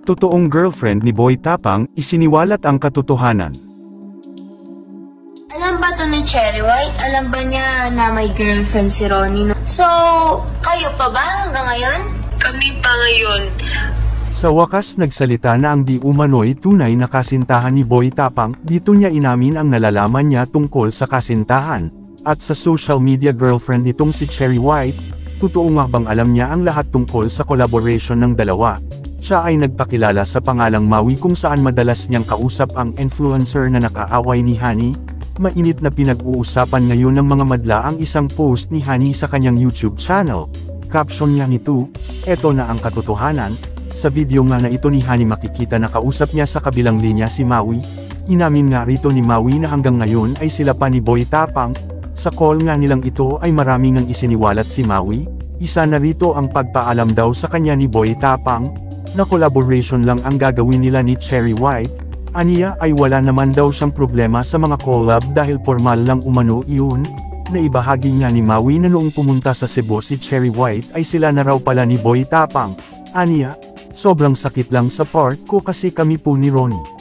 Totoong girlfriend ni Boy Tapang, isiniwalat ang katotohanan. Alam ba to ni Cherry White? Alam ba niya na may girlfriend si Ronnie? So, kayo pa ba hanggang ngayon? Kami pa ngayon. Sa wakas nagsalita na ang di umano'y tunay na kasintahan ni Boy Tapang, dito niya inamin ang nalalaman niya tungkol sa kasintahan. At sa social media girlfriend nitong si Cherry White, totoo nga bang alam niya ang lahat tungkol sa collaboration ng dalawa? Siya ay nagpakilala sa pangalang Maui kung saan madalas niyang kausap ang influencer na nakaaway ni Honey. Mainit na pinag-uusapan ngayon ng mga madla ang isang post ni Honey sa kanyang YouTube channel. Caption niya nito, "Eto na ang katotohanan." Sa video nga na ito ni Honey makikita na kausap niya sa kabilang linya si Maui. Inamin nga rito ni Maui na hanggang ngayon ay sila pa ni Boy Tapang. Sa call nga nilang ito ay maraming ang isiniwalat si Maui. Isa na rito ang pagpaalam daw sa kanya ni Boy Tapang na collaboration lang ang gagawin nila ni Cherry White. Aniya ay wala naman daw siyang problema sa mga collab dahil formal lang umano iyon. Naibahagi nga ni Maui na noong pumunta sa Cebu si Cherry White ay sila na raw pala ni Boy Tapang. Aniya, sobrang sakit lang sa part ko kasi kami po ni Ronnie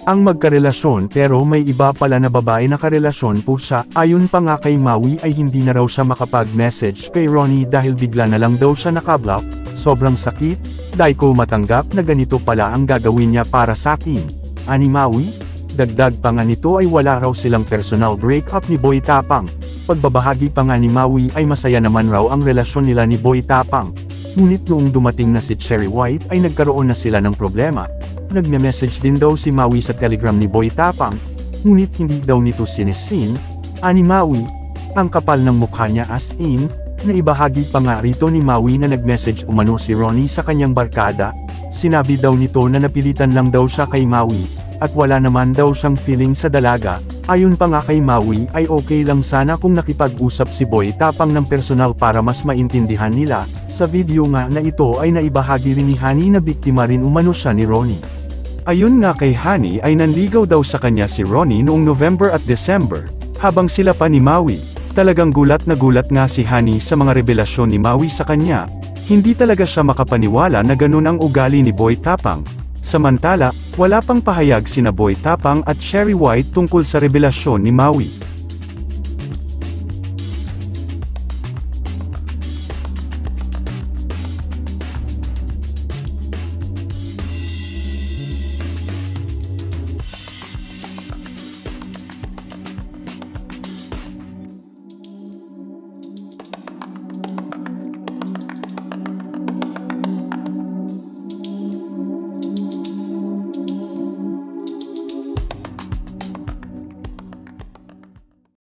ang magkarelasyon pero may iba pala na babae na karelasyon po siya. Ayon pa nga kay Maui ay hindi na raw siya makapag-message kay Ronnie dahil bigla na lang daw siya nakablock. Sobrang sakit, dahil ko matanggap na ganito pala ang gagawin niya para sa akin. Ani Maui, dagdag pa nga nito ay wala raw silang personal breakup ni Boy Tapang. Pagbabahagi pa nga ni Maui ay masaya naman raw ang relasyon nila ni Boy Tapang. Ngunit noong dumating na si Cherry White ay nagkaroon na sila ng problema. Nagme-message din daw si Maui sa Telegram ni Boy Tapang, ngunit hindi daw nito sinisin. Ani Maui, ang kapal ng mukha niya as in. Naibahagi pa nga rito ni Maui na nag-message umano si Ronnie sa kanyang barkada. Sinabi daw nito na napilitan lang daw siya kay Maui, at wala naman daw siyang feeling sa dalaga. Ayon pa nga kay Maui ay okay lang sana kung nakipag-usap si Boy Tapang ng personal para mas maintindihan nila. Sa video nga na ito ay naibahagi rin ni Honey na biktima rin umano siya ni Ronnie. Ayon nga kay Honey ay nanligaw daw sa kanya si Ronnie noong November at December, habang sila pa ni Maui. Talagang gulat na gulat nga si Honey sa mga revelasyon ni Maui sa kanya. Hindi talaga siya makapaniwala na ganun ang ugali ni Boy Tapang. Samantala, wala pang pahayag sina Boy Tapang at Cherry White tungkol sa revelasyon ni Maui.